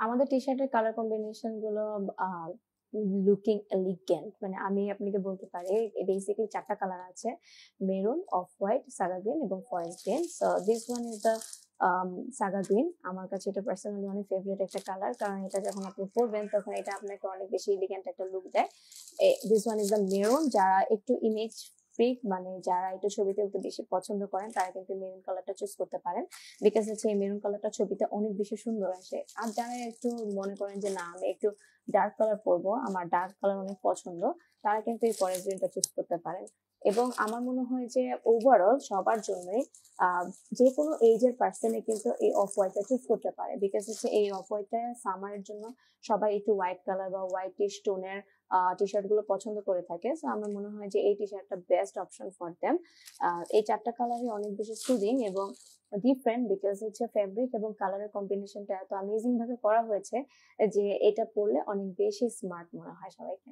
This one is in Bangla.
আমাদের টি-শার্টের কালার কম্বিনেশন গুলো আ লুকিং এলিগ্যান্ট, মানে আমি আপনাকে বলতে পারি বেসিক্যালি ৪ টা কালার আছে। Maroon, off white, sage green এবং forest green. So this one is the sage green. আমার কাছে এটা পার্সোনালি অনেক ফেভারিট একটা কালার, কারণ এটা যখন আপনি পরবেন তখন এটা আপনাকে অনেক বেশি এলিগ্যান্ট একটা লুক দেয়। This one is the maroon. যারা একটু ইমেজ ফ্রিক, মানে যারা একটু ছবিতে একটু বেশি পছন্দ করেন, তারা কিন্তু মেরুন কালারটা চুজ করতে পারেন। বিকজ হচ্ছে এই মেরুন কালারটা ছবিতে অনেক বেশি সুন্দর আসে। আর যারা একটু মনে করেন যে না আমি একটু ডার্ক কালার পরবো, আমার ডার্ক কালার অনেক পছন্দ, তারা কিন্তু এই ফরেস্ট গ্রিনটা চুজ করতে পারেন। এবং আমার মনে হয় যে ওভারঅল সবার জন্যই আহ যে কোনো এইজের পার্সনে কিন্তু এই অফ হোয়াইটটা চুজ করতে পারে। বিকজ হচ্ছে এই অফ হোয়াইটটা সামারের জন্য সবাই একটু হোয়াইট কালার বা হোয়াইট টোনের টি শার্ট গুলো পছন্দ করে থাকে। সো আমার মনে হয় যে এই টি শার্টটা বেস্ট অপশন ফর দেম। এই ৪টা কালারই অনেক বেশি সুদিং এবং ডিফারেন্ট, বিকজ হচ্ছে ফেব্রিক এবং কালারের কম্বিনেশনটা এত অ্যামেজিং ভাবে করা হয়েছে যে এটা পরলে অনেক বেশি স্মার্ট মনে হয় সবাইকে।